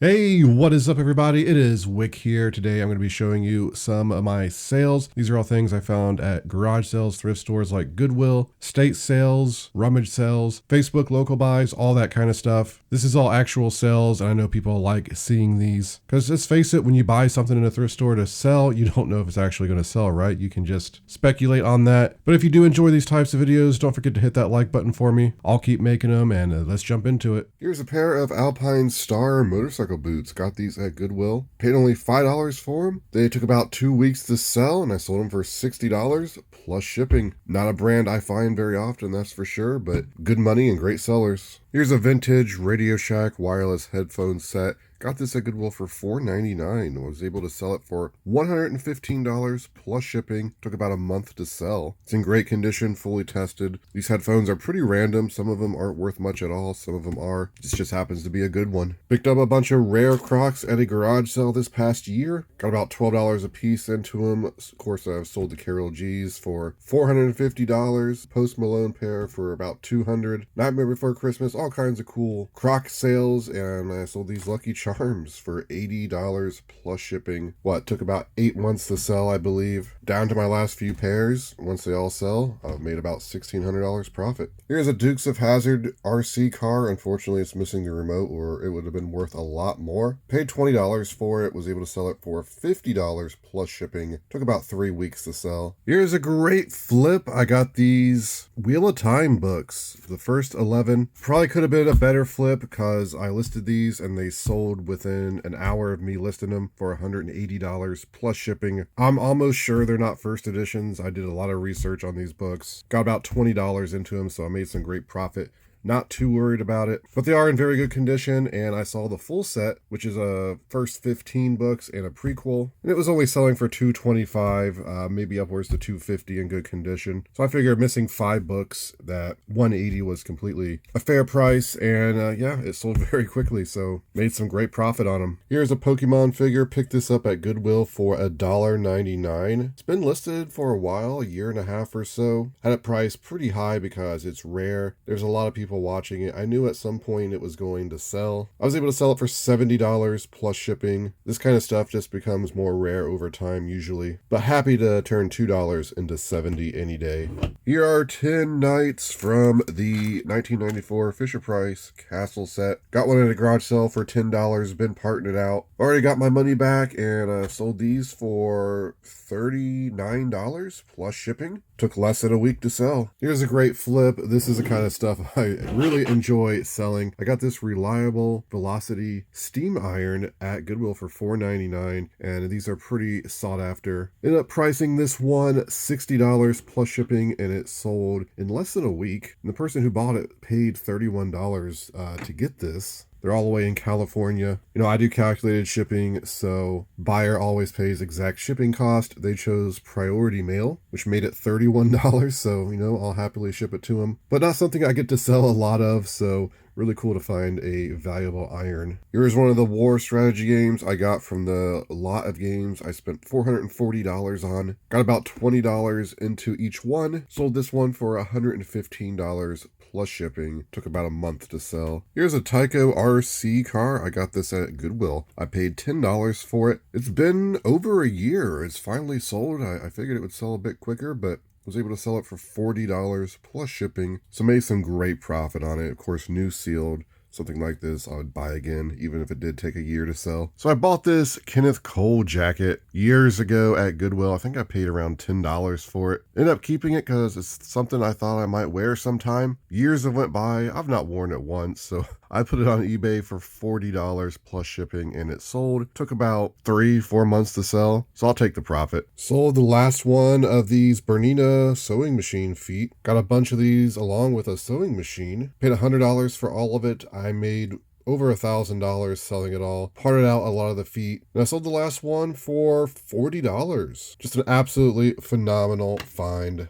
Hey, what is up everybody? It is Wick here. Today I'm going to be showing you some of my sales. These are all things I found at garage sales, thrift stores like Goodwill, state sales, rummage sales, Facebook local buys, all that kind of stuff. This is all actual sales, and I know people like seeing these because let's face it, when you buy something in a thrift store to sell, you don't know if it's actually going to sell, right? You can just speculate on that. But if you do enjoy these types of videos, don't forget to hit that like button for me. I'll keep making them, and let's jump into it. Here's a pair of Alpine Star motorcycle boots. Got these at Goodwill. Paid only $5 for them. They took about 2 weeks to sell, and I sold them for $60 plus shipping. Not a brand I find very often, that's for sure, but good money and great sellers. Here's a vintage Radio Shack wireless headphone set. Got this at Goodwill for $4.99. I was able to sell it for $115 plus shipping. Took about a month to sell. It's in great condition, fully tested. These headphones are pretty random. Some of them aren't worth much at all. Some of them are. This just happens to be a good one. Picked up a bunch of rare Crocs at a garage sale this past year. Got about $12 a piece into them. Of course, I've sold the Carol G's for $450. Post Malone pair for about $200. Nightmare Before Christmas. All kinds of cool Croc sales. And I sold these Lucky Charms for $80 plus shipping. Took about 8 months to sell, I believe. Down to my last few pairs. Once they all sell, I've made about $1,600 profit. Here's a Dukes of Hazzard RC car. Unfortunately, it's missing the remote, or it would have been worth a lot more. Paid $20 for it. Was able to sell it for $50 plus shipping. Took about 3 weeks to sell. Here's a great flip. I got these Wheel of Time books. The first 11. Probably could have been a better flip because I listed these and they sold within an hour of me listing them for $180 plus shipping. I'm almost sure they're not first editions. I did a lot of research on these books. Got about $20 into them, so I made some great profit. Not too worried about it, but they are in very good condition, and I saw the full set, which is a first 15 books and a prequel, and it was only selling for $225, maybe upwards to $250 in good condition. So I figured missing 5 books, that $180 was completely a fair price, and yeah, it sold very quickly, so made some great profit on them. Here's a Pokemon figure. Picked this up at Goodwill for $1.99. It's been listed for a while, a year and a half or so. Had it priced pretty high because it's rare. There's a lot of people watching it. I knew at some point it was going to sell. I was able to sell it for $70 plus shipping. This kind of stuff just becomes more rare over time usually, but happy to turn $2 into $70 any day. Here are 10 knights from the 1994 Fisher-Price Castle set. Got one at a garage sale for $10, been parting it out. Already got my money back, and sold these for $39 plus shipping. Took less than a week to sell. Here's a great flip. This is the kind of stuff I really enjoy selling. I got this Reliable Velocity steam iron at Goodwill for $4.99, and these are pretty sought after. Ended up pricing this one $60 plus shipping, and it sold in less than a week. And the person who bought it paid $31 to get this. They're all the way in California. You know, I do calculated shipping, so buyer always pays exact shipping cost. They chose priority mail, which made it $31, so, you know, I'll happily ship it to them. But not something I get to sell a lot of, so really cool to find a valuable iron. Here's one of the war strategy games I got from the lot of games I spent $440 on. Got about $20 into each one. Sold this one for $115 plus shipping. Took about a month to sell. Here's a Tyco RC car. I got this at Goodwill. I paid $10 for it. It's been over a year. It's finally sold. I figured it would sell a bit quicker, but was able to sell it for $40 plus shipping, so made some great profit on it. Of course, new sealed. Something like this I would buy again, even if it did take a year to sell. So I bought this Kenneth Cole jacket years ago at Goodwill. I think I paid around $10 for it. Ended up keeping it because it's something I thought I might wear sometime. Years have went by. I've not worn it once, so I put it on eBay for $40 plus shipping, and it sold. Took about 3-4 months to sell, so I'll take the profit. Sold the last one of these Bernina sewing machine feet. Got a bunch of these along with a sewing machine. Paid $100 for all of it. I made over $1,000 selling it all. Parted out a lot of the feet, and I sold the last one for $40. Just an absolutely phenomenal find.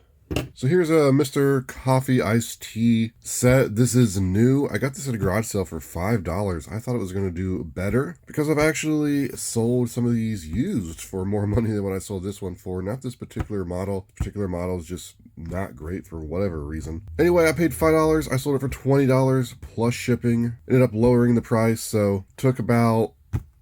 So here's a Mr. Coffee Iced Tea set. This is new. I got this at a garage sale for $5. I thought it was going to do better because I've actually sold some of these used for more money than what I sold this one for. Not this particular model. This particular model is just not great for whatever reason. Anyway, I paid $5. I sold it for $20 plus shipping. Ended up lowering the price, so took about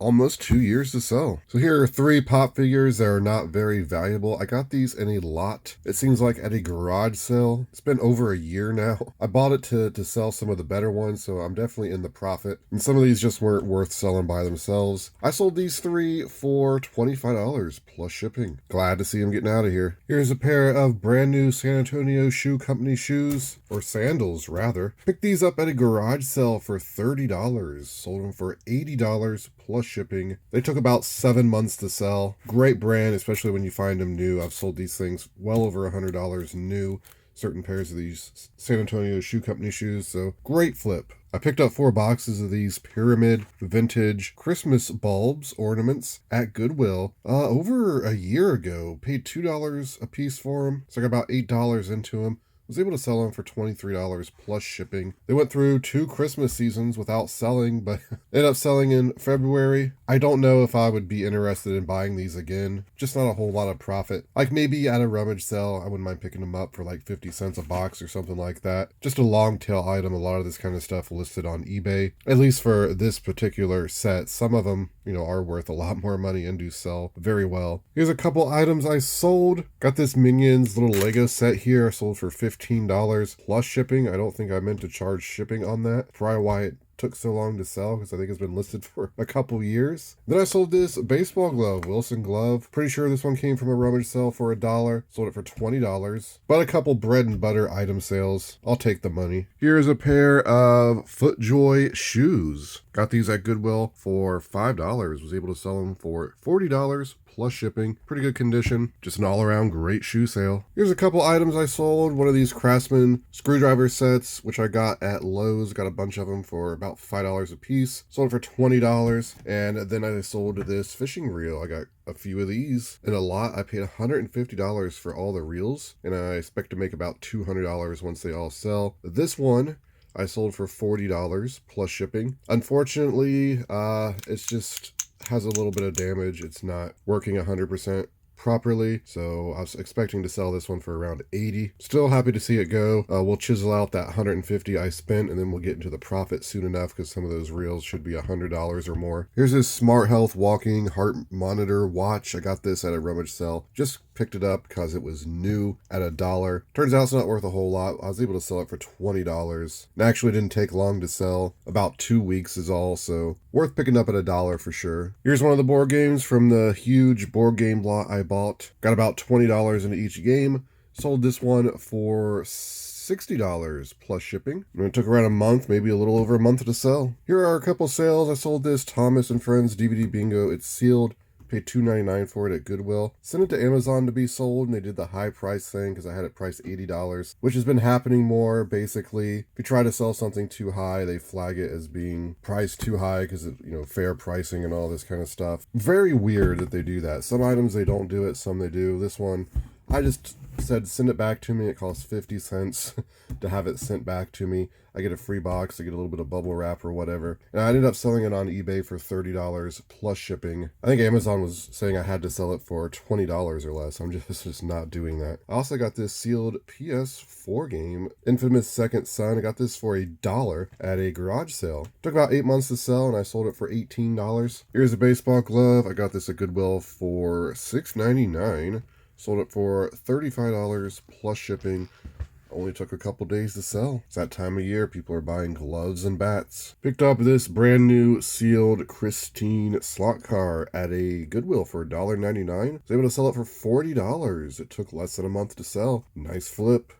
almost 2 years to sell. So here are 3 pop figures that are not very valuable. I got these in a lot. It seems like at a garage sale. It's been over a year now. I bought it to sell some of the better ones, so I'm definitely in the profit. And some of these just weren't worth selling by themselves. I sold these 3 for $25 plus shipping. Glad to see them getting out of here. Here's a pair of brand new San Antonio Shoe Company shoes, or sandals rather. Picked these up at a garage sale for $30. Sold them for $80 plus shipping. They took about 7 months to sell. Great brand, especially when you find them new. I've sold these things well over $100 new. Certain pairs of these San Antonio Shoe Company shoes, so great flip. I picked up 4 boxes of these pyramid vintage Christmas bulbs ornaments at Goodwill over a year ago. Paid $2 a piece for them, so I got about $8 into them. Was able to sell them for $23 plus shipping. They went through 2 Christmas seasons without selling, but ended up selling in February. I don't know if I would be interested in buying these again. Just not a whole lot of profit. Like maybe at a rummage sale, I wouldn't mind picking them up for like 50 cents a box or something like that. Just a long tail item. A lot of this kind of stuff listed on eBay, at least for this particular set. Some of them, are worth a lot more money and do sell very well. Here's a couple items I sold. Got this Minions little Lego set here. I sold for $15 plus shipping. I don't think I meant to charge shipping on that. Probably why it took so long to sell, because I think it's been listed for a couple years. Then I sold this baseball glove, Wilson glove. Pretty sure this one came from a rummage sale for $1. Sold it for $20. But a couple bread and butter item sales. I'll take the money. Here's a pair of FootJoy shoes. Got these at Goodwill for $5. Was able to sell them for $40 plus shipping. Pretty good condition. Just an all-around great shoe sale. Here's a couple items I sold. One of these Craftsman screwdriver sets, which I got at Lowe's. Got a bunch of them for about $5 a piece. Sold it for $20. And then I sold this fishing reel. I got a few of these in a lot. I paid $150 for all the reels, and I expect to make about $200 once they all sell. This one I sold for $40 plus shipping. Unfortunately, it's just has a little bit of damage. It's not working 100% properly, so I was expecting to sell this one for around $80. Still happy to see it go. We'll chisel out that $150 I spent, and then we'll get into the profit soon enough, because some of those reels should be $100 or more. Here's this Smart Health walking heart monitor watch. I got this at a rummage sale. Just picked it up because it was new at $1. Turns out it's not worth a whole lot. I was able to sell it for $20. It actually didn't take long to sell. About 2 weeks is all, so worth picking up at $1 for sure. Here's one of the board games from the huge board game lot I bought. Got about $20 into each game. Sold this one for $60 plus shipping. And it took around a month, maybe a little over a month to sell. Here are a couple sales. I sold this Thomas and Friends DVD bingo. It's sealed. Paid $2.99 for it at Goodwill. Sent it to Amazon to be sold, and they did the high price thing because I had it priced $80, which has been happening more. Basically, if you try to sell something too high, they flag it as being priced too high because of, fair pricing and all this kind of stuff. Very weird that they do that. Some items they don't do it, some they do. This one, I just said send it back to me. It costs 50 cents to have it sent back to me. I get a free box, I get a little bit of bubble wrap or whatever. And I ended up selling it on eBay for $30 plus shipping. I think Amazon was saying I had to sell it for $20 or less. I'm just not doing that. I also got this sealed PS4 game, Infamous Second Son. I got this for $1 at a garage sale. Took about 8 months to sell, and I sold it for $18. Here's a baseball glove. I got this at Goodwill for $6.99. Sold it for $35 plus shipping. Only took a couple days to sell. It's that time of year. People are buying gloves and bats. Picked up this brand new sealed Christine slot car at a Goodwill for $1.99. Was able to sell it for $40. It took less than a month to sell. Nice flip.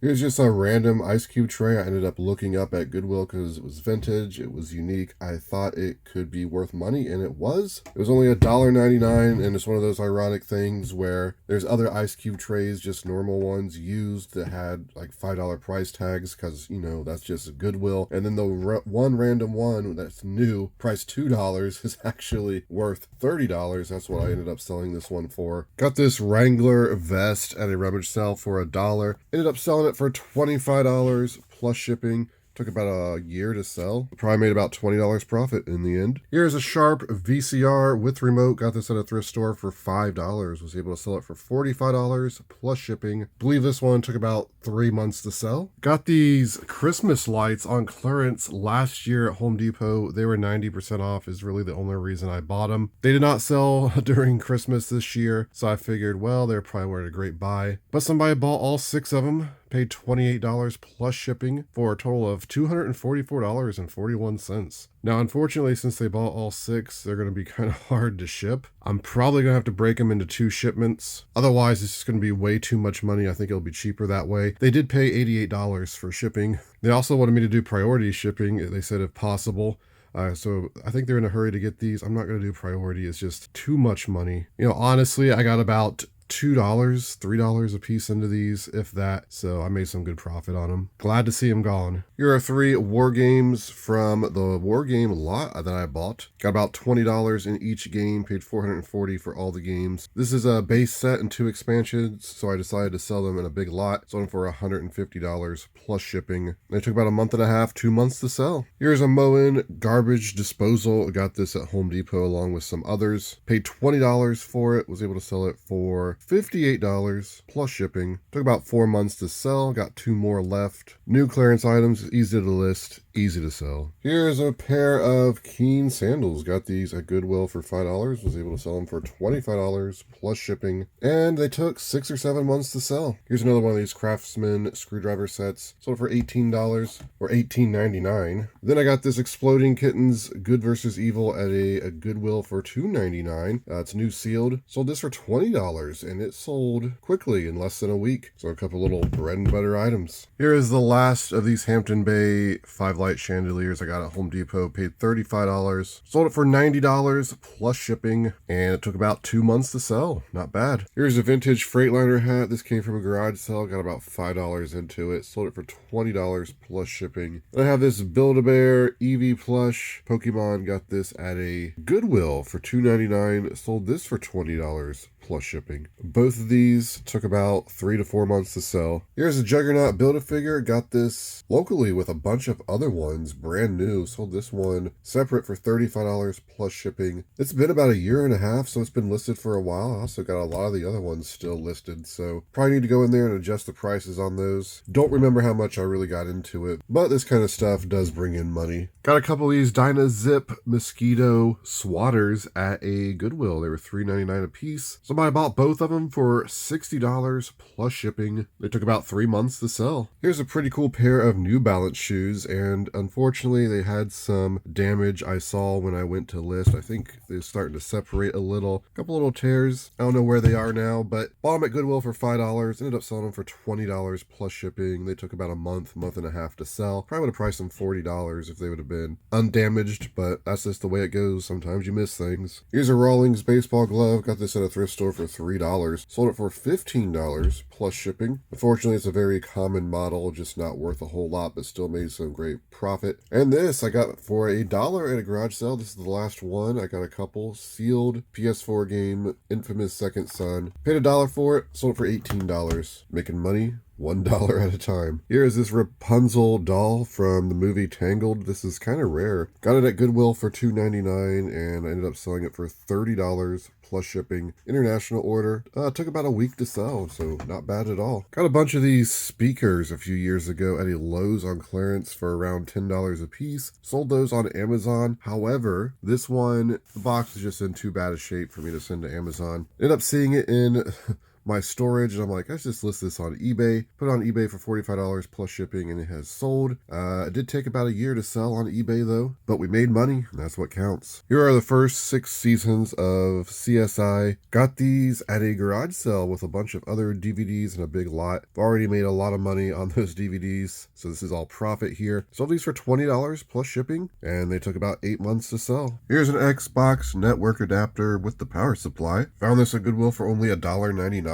Here's just a random ice cube tray I ended up looking up at Goodwill because it was vintage, it was unique. I thought it could be worth money, and it was. It was only $1.99, and it's one of those ironic things where there's other ice cube trays, just normal ones, used that had like $5 price tags because, that's just Goodwill. And then the one random one that's new, priced $2, is actually worth $30. That's what I ended up selling this one for. Got this Wrangler vest at a rummage sale for $1. Ended up selling it for $25 plus shipping. Took about a year to sell. Probably made about $20 profit in the end. Here's a Sharp VCR with remote. Got this at a thrift store for $5. Was able to sell it for $45 plus shipping. Believe this one took about 3 months to sell. Got these Christmas lights on clearance last year at Home Depot. They were 90% off, is really the only reason I bought them. They did not sell during Christmas this year, so I figured, well, they probably weren't a great buy. But somebody bought all 6 of them. Paid $28 plus shipping for a total of $244.41. Now, unfortunately, since they bought all 6, they're going to be kind of hard to ship. I'm probably going to have to break them into 2 shipments. Otherwise, it's just going to be way too much money. I think it'll be cheaper that way. They did pay $88 for shipping. They also wanted me to do priority shipping, they said if possible. So I think they're in a hurry to get these. I'm not going to do priority. It's just too much money. Honestly, I got about $2, $3 a piece into these, if that. So I made some good profit on them. Glad to see them gone. Here are 3 war games from the war game lot that I bought. Got about $20 in each game. Paid $440 for all the games. This is a base set and 2 expansions, so I decided to sell them in a big lot. Sold them for $150 plus shipping. They took about a month and a half, 2 months to sell. Here's a Moen garbage disposal. I got this at Home Depot along with some others. Paid $20 for it. Was able to sell it for $58 plus shipping. Took about 4 months to sell. Got 2 more left. New clearance items, easy to list, easy to sell. Here's a pair of Keen sandals. Got these at Goodwill for $5. Was able to sell them for $25 plus shipping. And they took 6 or 7 months to sell. Here's another one of these Craftsman screwdriver sets. Sold for $18 or $18.99. Then I got this Exploding Kittens Good vs. Evil at a Goodwill for $2.99. It's new sealed. Sold this for $20. And it sold quickly in less than a week. So a couple little bread and butter items. Here is the last of these Hampton Bay 5-light chandeliers I got at Home Depot. Paid $35. Sold it for $90 plus shipping. And it took about 2 months to sell. Not bad. Here's a vintage Freightliner hat. This came from a garage sale. Got about $5 into it. Sold it for $20 plus shipping. I have this Build-A-Bear Eevee plush Pokemon. Got this at a Goodwill for $2.99. Sold this for $20 plus shipping. Both of these took about 3 to 4 months to sell. Here's a Juggernaut Build-A-Figure. Got this locally with a bunch of other ones, brand new. Sold this one separate for $35 plus shipping. It's been about a year and a half, so it's been listed for a while. I also got a lot of the other ones still listed, so probably need to go in there and adjust the prices on those. Don't remember how much I really got into it, but this kind of stuff does bring in money. Got a couple of these Dyna Zip mosquito swatters at a Goodwill. They were $3.99 a piece. Somebody bought both of them for $60 plus shipping. They took about 3 months to sell. Here's a pretty cool pair of New Balance shoes, and unfortunately they had some damage I saw when I went to list. I think they're starting to separate a little. A couple little tears. I don't know where they are now, but bought them at Goodwill for $5. Ended up selling them for $20 plus shipping. They took about a month and a half to sell. Probably would have priced them $40 if they would have been undamaged, but that's just the way it goes. Sometimes you miss things. Here's a Rawlings baseball glove. Got this at a thrift store for $3. Sold it for $15 plus shipping. Unfortunately, it's a very common model, just not worth a whole lot, but still made some great profit. And this I got for $1 at a garage sale. This is the last one. I got a couple. Sealed PS4 game, Infamous Second Son. Paid $1 for it. Sold it for $18. Making money $1 at a time. Here is this Rapunzel doll from the movie Tangled. This is kind of rare. Got it at Goodwill for $2.99 and I ended up selling it for $30 plus shipping. International order. Took about a week to sell, so not bad at all. Got a bunch of these speakers a few years ago at a Lowe's on clearance for around $10 a piece. Sold those on Amazon. However, this one, the box is just in too bad a shape for me to send to Amazon. Ended up seeing it in my storage, and I'm like, let's just list this on eBay. Put it on eBay for $45 plus shipping, and it has sold. It did take about a year to sell on eBay though, but we made money, and that's what counts. Here are the first 6 seasons of CSI. Got these at a garage sale with a bunch of other DVDs in a big lot. I've already made a lot of money on those DVDs, so this is all profit here. Sold these for $20 plus shipping, and they took about 8 months to sell. Here's an Xbox network adapter with the power supply. Found this at Goodwill for only $1.99.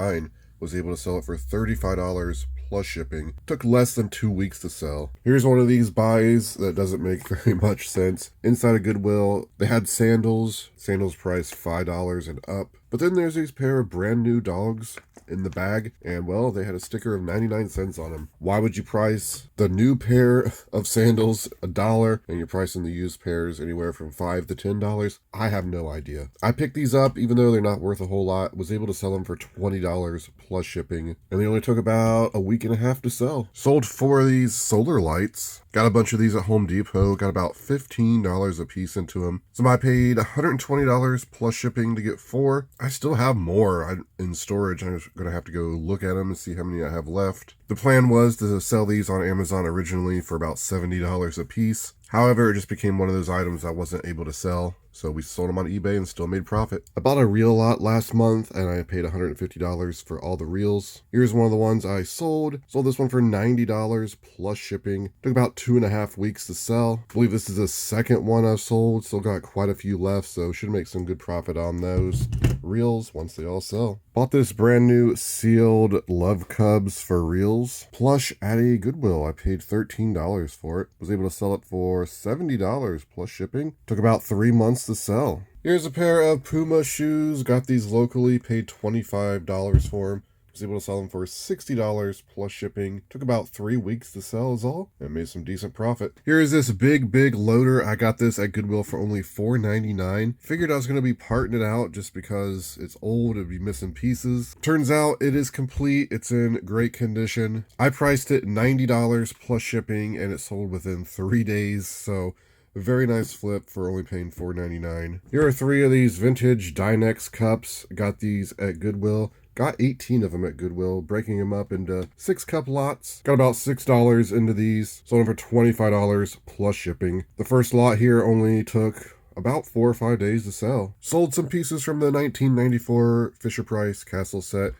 Was able to sell it for $35 plus shipping. Took less than 2 weeks to sell. Here's one of these buys that doesn't make very much sense. Inside of Goodwill, they had sandals. Sandals priced $5 and up. But then there's these pair of brand new dogs in the bag, and well, they had a sticker of 99 cents on them. Why would you price the new pair of sandals $1 and you're pricing the used pairs anywhere from $5 to $10? I have no idea. I picked these up even though they're not worth a whole lot, was able to sell them for $20 plus shipping, and they only took about a week and a half to sell. Sold 4 of these solar lights. Got a bunch of these at Home Depot, got about $15 a piece into them. So I paid $120 plus shipping to get 4. I still have more in storage. I'm just going to have to go look at them and see how many I have left. The plan was to sell these on Amazon originally for about $70 a piece. However, it just became one of those items I wasn't able to sell, so we sold them on eBay and still made profit. I bought a reel lot last month, and I paid $150 for all the reels. Here's one of the ones I sold. Sold this one for $90 plus shipping. Took about 2.5 weeks to sell. I believe this is the second one I've sold. Still got quite a few left, so should make some good profit on those reels once they all sell. Bought this brand new sealed Love Cubs for reels plush at a Goodwill. I paid $13 for it. Was able to sell it for $70 plus shipping. Took about 3 months to sell. Here's a pair of Puma shoes. Got these locally. Paid $25 for them. Was able to sell them for $60 plus shipping. Took about 3 weeks to sell is all, and made some decent profit. Here is this big loader. I got this at Goodwill for only $4.99. Figured I was going to be parting it out just because it's old, it'd be missing pieces. Turns out it is complete. It's in great condition. I priced it $90 plus shipping, and it sold within 3 days, so a very nice flip for only paying $4.99. Here are 3 of these vintage Dynex cups. Got these at Goodwill. Got 18 of them at Goodwill, breaking them up into 6 cup lots. Got about $6 into these. Sold them for $25 plus shipping. The first lot here only took about 4 or 5 days to sell. Sold some pieces from the 1994 Fisher-Price Castle set.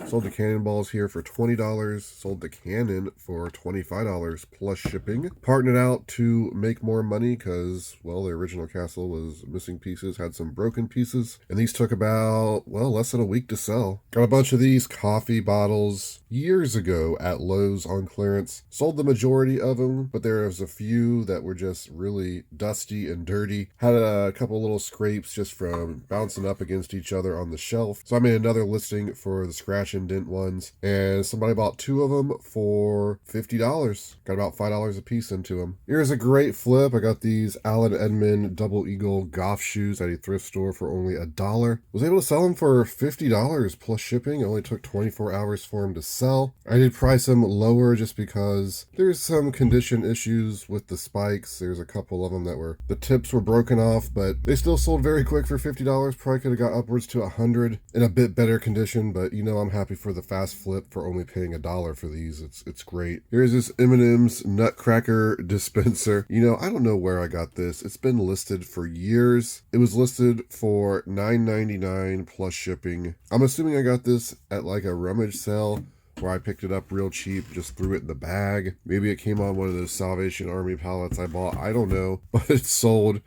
Sold the cannonballs here for $20. Sold the cannon for $25 plus shipping. Parting it out to make more money because, well, the original castle was missing pieces, had some broken pieces. And these took about, well, less than a week to sell. Got a bunch of these coffee bottles years ago at Lowe's on clearance. Sold the majority of them, but there was a few that were just really dusty and dirty. Had a couple little scrapes just from bouncing up against each other on the shelf. So I made another listing for the scratch and dent ones, and somebody bought 2 of them for $50. Got about $5 a piece into them. Here's a great flip. I got these Allen Edmond Double Eagle golf shoes at a thrift store for only $1. Was able to sell them for $50 plus shipping. It only took 24 hours for them to sell. I did price them lower just because there's some condition issues with the spikes. There's a couple of them that were, the tips were broken off, but they still sold very quick for $50. Probably could have got upwards to $100 in a bit better condition, but you know, I'm happy for the fast flip for only paying $1 for these. It's great. Here's this M&M's Nutcracker dispenser. You know, I don't know where I got this. It's been listed for years. It was listed for $9.99 plus shipping. I'm assuming I got this at like a rummage sale where I picked it up real cheap, just threw it in the bag. Maybe it came on one of those Salvation Army pallets I bought. I don't know, but it sold.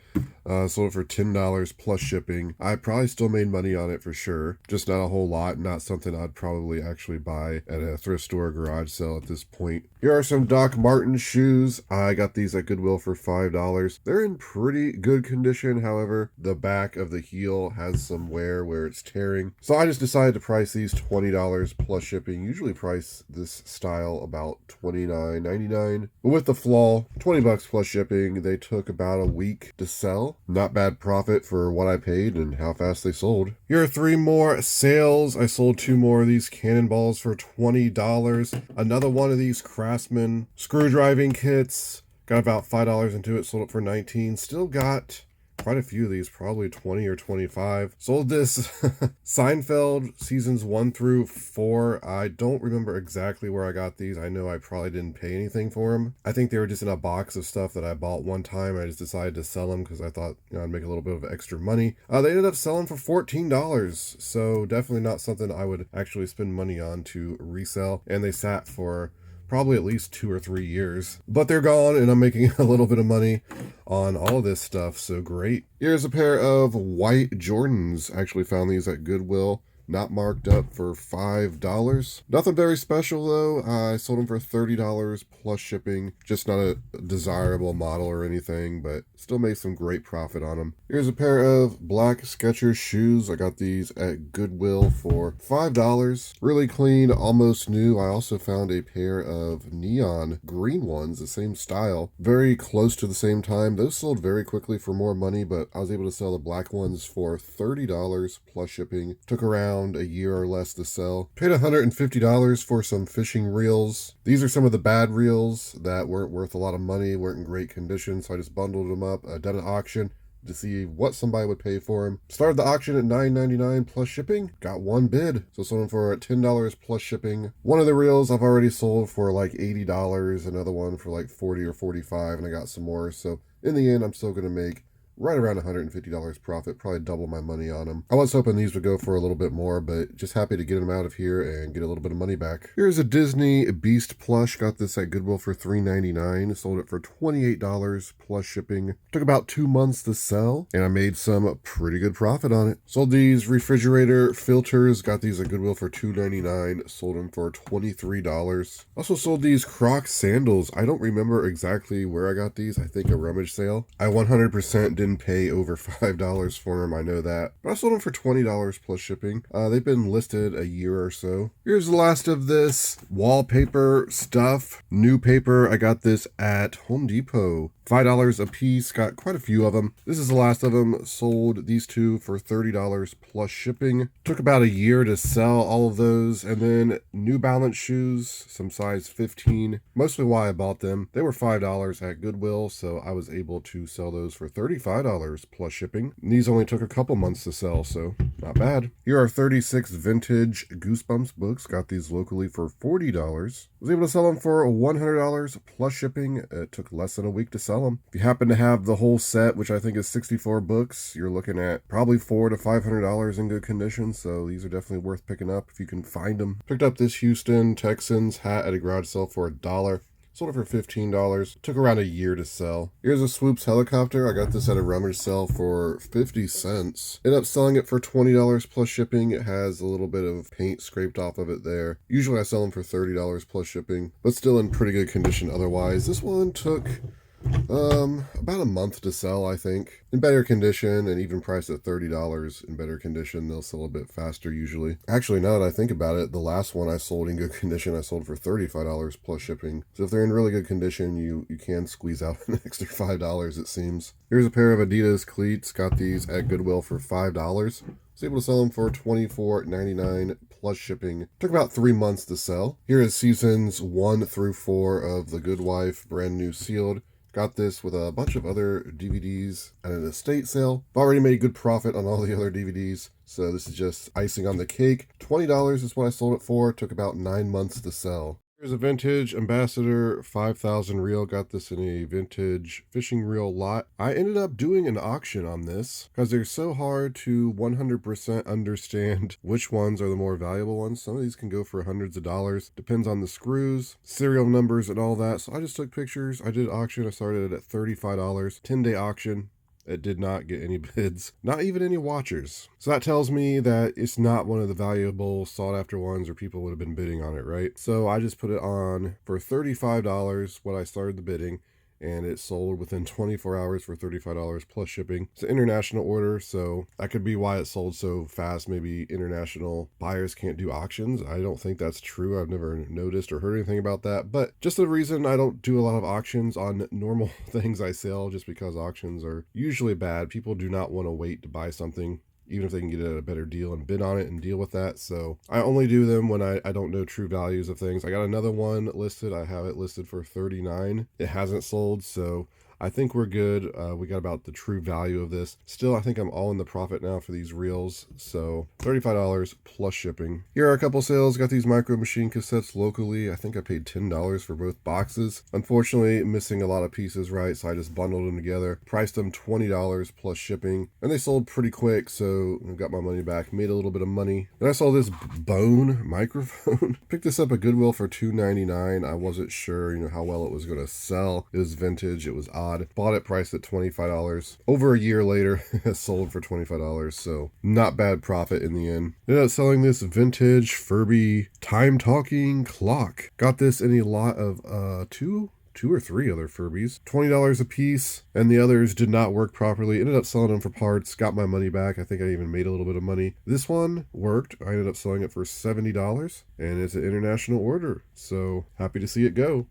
Sold it for $10 plus shipping. I probably still made money on it for sure. Just not a whole lot. Not something I'd probably actually buy at a thrift store or garage sale at this point. Here are some Doc Martens shoes. I got these at Goodwill for $5. They're in pretty good condition. However, the back of the heel has some wear where it's tearing. So I just decided to price these $20 plus shipping. Usually price this style about $29.99. But with the flaw, $20 plus shipping. They took about a week to sell. Not bad profit for what I paid and how fast they sold. Here are 3 more sales. I sold 2 more of these cannonballs for $20. Another one of these Craftsman screw driving kits. Got about $5 into it. Sold it for $19. Still got quite a few of these, probably 20 or 25. Sold this Seinfeld seasons 1 through 4. I don't remember exactly where I got these. I know I probably didn't pay anything for them. I think they were just in a box of stuff that I bought one time. I just decided to sell them because I thought, you know, I'd make a little bit of extra money. They ended up selling for $14. So definitely not something I would actually spend money on to resell. And they sat for probably at least 2 or 3 years, but they're gone and I'm making a little bit of money on all of this stuff. So great. Here's a pair of white Jordans. I actually found these at Goodwill not marked up, for $5. Nothing very special though. I sold them for $30 plus shipping. Just not a desirable model or anything, but still made some great profit on them. Here's a pair of black Skechers shoes. I got these at Goodwill for $5. Really clean, almost new. I also found a pair of neon green ones, the same style, very close to the same time. Those sold very quickly for more money, but I was able to sell the black ones for $30 plus shipping. Took around a year or less to sell. Paid $150 for some fishing reels. These are some of the bad reels that weren't worth a lot of money, weren't in great condition, so I just bundled them up. I did an auction to see what somebody would pay for them. Started the auction at $9.99 plus shipping. Got one bid, so sold them for $10 plus shipping. One of the reels I've already sold for like $80, another one for like $40 or $45, and I got some more. So in the end, I'm still going to make right around $150 profit, probably double my money on them. I was hoping these would go for a little bit more, but just happy to get them out of here and get a little bit of money back. Here's a Disney Beast plush. Got this at Goodwill for $3.99. Sold it for $28 plus shipping. Took about 2 months to sell, and I made some pretty good profit on it. Sold these refrigerator filters. Got these at Goodwill for $2.99. Sold them for $23. Also sold these Crocs sandals. I don't remember exactly where I got these. I think a rummage sale. I 100% didn't pay over $5 for them, I know that. But I sold them for $20 plus shipping. They've been listed a year or so. Here's the last of this wallpaper stuff. New paper. I got this at Home Depot. $5 a piece. Got quite a few of them. This is the last of them. Sold these two for $30 plus shipping. Took about a year to sell all of those. And then New Balance shoes, some size 15. Mostly why I bought them. They were $5 at Goodwill, so I was able to sell those for $35 plus shipping. And these only took a couple months to sell, so not bad. Here are 36 vintage Goosebumps books. Got these locally for $40. Was able to sell them for $100 plus shipping. It took less than a week to sell them. If you happen to have the whole set, which I think is 64 books, you're looking at probably $400 to $500 in good condition, so these are definitely worth picking up if you can find them. Picked up this Houston Texans hat at a garage sale for $1. Sold it for $15. Took around a year to sell. Here's a Swoops helicopter. I got this at a rummage sale for 50 cents. Ended up selling it for $20 plus shipping. It has a little bit of paint scraped off of it there. Usually I sell them for $30 plus shipping, but still in pretty good condition otherwise. This one took about a month to sell, I think. In better condition, and even priced at $30 in better condition, they'll sell a bit faster usually. Actually, now that I think about it, the last one I sold in good condition, I sold for $35 plus shipping. So if they're in really good condition, you can squeeze out an extra $5, it seems. Here's a pair of Adidas cleats. Got these at Goodwill for $5. Was able to sell them for $24.99 plus shipping. Took about 3 months to sell. Here is seasons 1 through 4 of The Good Wife, brand new sealed. Got this with a bunch of other DVDs at an estate sale. I've already made good profit on all the other DVDs, so this is just icing on the cake. $20 is what I sold it for. Took about 9 months to sell. Here's a vintage Ambassador 5000 reel. Got this in a vintage fishing reel lot. I ended up doing an auction on this because they're so hard to 100% understand which ones are the more valuable ones. Some of these can go for hundreds of dollars. Depends on the screws, serial numbers, and all that. So I just took pictures. I did auction. I started it at $35. 10-day auction. It did not get any bids, not even any watchers. So that tells me that it's not one of the valuable sought after ones, or people would have been bidding on it, right? So I just put it on for $35 when I started the bidding, and it sold within 24 hours for $35 plus shipping. It's an international order, so that could be why it sold so fast. Maybe international buyers can't do auctions. I don't think that's true. I've never noticed or heard anything about that, but just the reason I don't do a lot of auctions on normal things I sell, just because auctions are usually bad. People do not want to wait to buy something, even if they can get a better deal and bid on it and deal with that. So I only do them when I don't know true values of things. I got another one listed. I have it listed for $39. It hasn't sold, so I think we're good. We got about the true value of this. Still, I think I'm all in the profit now for these reels. So $35 plus shipping. Here are a couple sales. Got these Micro Machine cassettes locally. I think I paid $10 for both boxes. Unfortunately, missing a lot of pieces, right? So I just bundled them together. Priced them $20 plus shipping. And they sold pretty quick, so I got my money back. Made a little bit of money. Then I saw this Bone microphone. Picked this up at Goodwill for $2.99. I wasn't sure, how well it was going to sell. It was vintage. It was odd. odd. Bought it priced at $25. Over a year later, sold for $25. So not bad profit in the end. Ended up selling this vintage Furby time talking clock. Got this in a lot of two or three other Furbies, $20 a piece, and the others did not work properly. Ended up selling them for parts, got my money back. I think I even made a little bit of money. This one worked. I ended up selling it for $70, and it's an international order, so happy to see it go.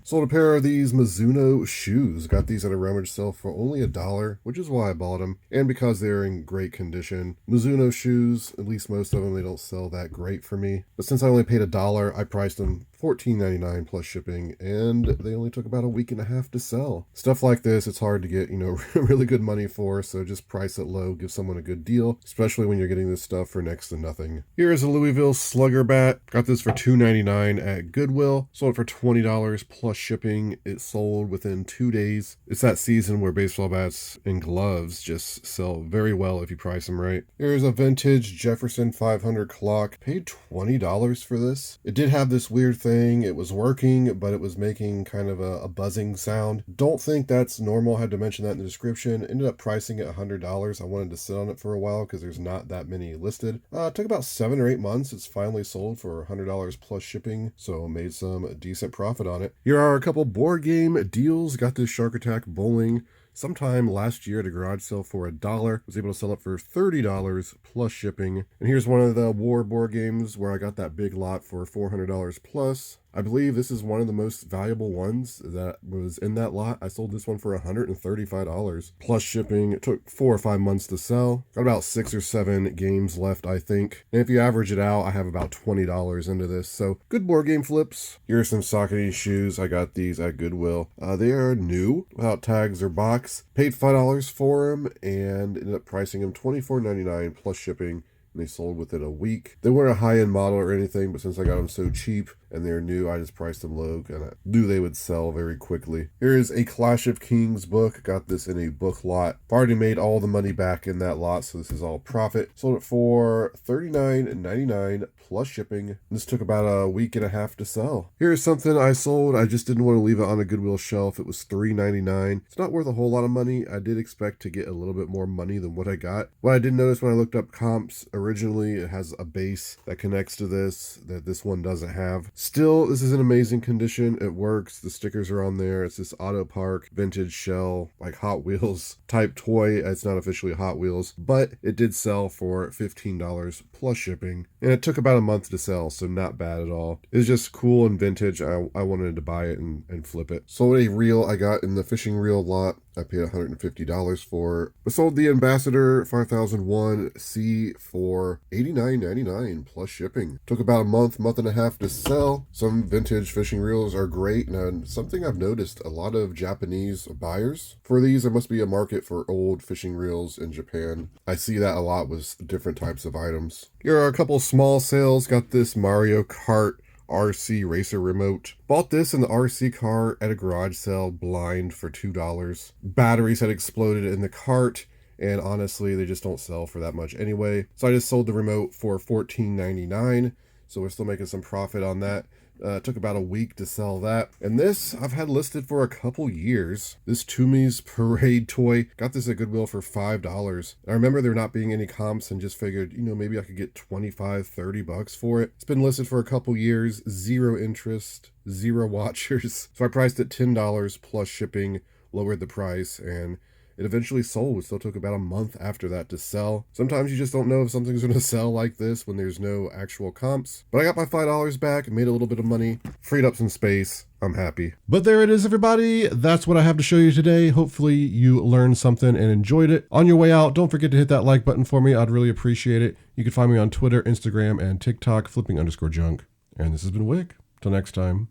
Sold a pair of these Mizuno shoes. Got these at a rummage sale for only $1, which is why I bought them, and because they're in great condition. Mizuno shoes, at least most of them, they don't sell that great for me. But since I only paid $1, I priced them $14.99 plus shipping, and they only took about a week and a half to sell. Stuff like this, it's hard to get, really good money for, so just price it low, give someone a good deal, especially when you're getting this stuff for next to nothing. Here is a Louisville Slugger bat. Got this for $2.99 at Goodwill. Sold it for $20 plus shipping. It sold within 2 days. It's that season where baseball bats and gloves just sell very well if you price them right. Here's a vintage Jefferson 500 clock. Paid $20 for this. It did have this weird thing. It was working, but it was making kind of a buzzing sound. Don't think that's normal. Had to mention that in the description. Ended up pricing it $100. I wanted to sit on it for a while because there's not that many listed. It took about 7 or 8 months. It's finally sold for $100 plus shipping, so made some decent profit on it. Here are a couple board game deals. Got this Shark Attack Bowling sometime last year at a garage sale for $1. Was able to sell it for $30 plus shipping. And here's one of the war board games where I got that big lot for $400 plus. I believe this is one of the most valuable ones that was in that lot. I sold this one for $135 plus shipping. It took 4 or 5 months to sell. Got about 6 or 7 games left, I think. And if you average it out, I have about $20 into this. So good board game flips. Here are some Saucony shoes. I got these at Goodwill. They are new, without tags or box. Paid $5 for them and ended up pricing them $24.99 plus shipping. And they sold within a week. They weren't a high-end model or anything, but since I got them so cheap and they're new, I just priced them low, and I knew they would sell very quickly. Here is a Clash of Kings book. Got this in a book lot. I've already made all the money back in that lot, so this is all profit. Sold it for $39.99 plus shipping. This took about a week and a half to sell. Here's something I sold. I just didn't want to leave it on a Goodwill shelf. It was $3.99. It's not worth a whole lot of money. I did expect to get a little bit more money than what I got. What I did notice when I looked up comps, originally it has a base that connects to this that this one doesn't have. Still, this is in amazing condition. It works. The stickers are on there. It's this Auto Park vintage shell, like Hot Wheels type toy. It's not officially Hot Wheels, but it did sell for $15 plus shipping, and it took about a month to sell, so not bad at all. It's just cool and vintage. I wanted to buy it and flip it. Sold a reel I got in the fishing reel lot. I paid $150 for. I sold the Ambassador 5001C for $89.99 plus shipping. Took about a month and a half to sell. Some vintage fishing reels are great, and something I've noticed, a lot of Japanese buyers for these. There must be a market for old fishing reels in Japan. I see that a lot with different types of items. Here are a couple small sales. Got this Mario Kart RC Racer remote. Bought this in the RC car at a garage sale blind for $2. Batteries had exploded in the cart, and honestly, they just don't sell for that much anyway. So I just sold the remote for $14.99. So we're still making some profit on that. It took about a week to sell that. And this I've had listed for a couple years. This Toomey's Parade toy. Got this at Goodwill for $5. I remember there not being any comps and just figured, maybe I could get $25-$30 for it. It's been listed for a couple years. 0 interest, 0 watchers. So I priced it $10 plus shipping, lowered the price, and it eventually sold. It still took about a month after that to sell. Sometimes you just don't know if something's going to sell like this when there's no actual comps. But I got my $5 back, made a little bit of money, freed up some space. I'm happy. But there it is, everybody. That's what I have to show you today. Hopefully you learned something and enjoyed it. On your way out, don't forget to hit that like button for me. I'd really appreciate it. You can find me on Twitter, Instagram, and TikTok, flipping_junk. And this has been Wick. Till next time.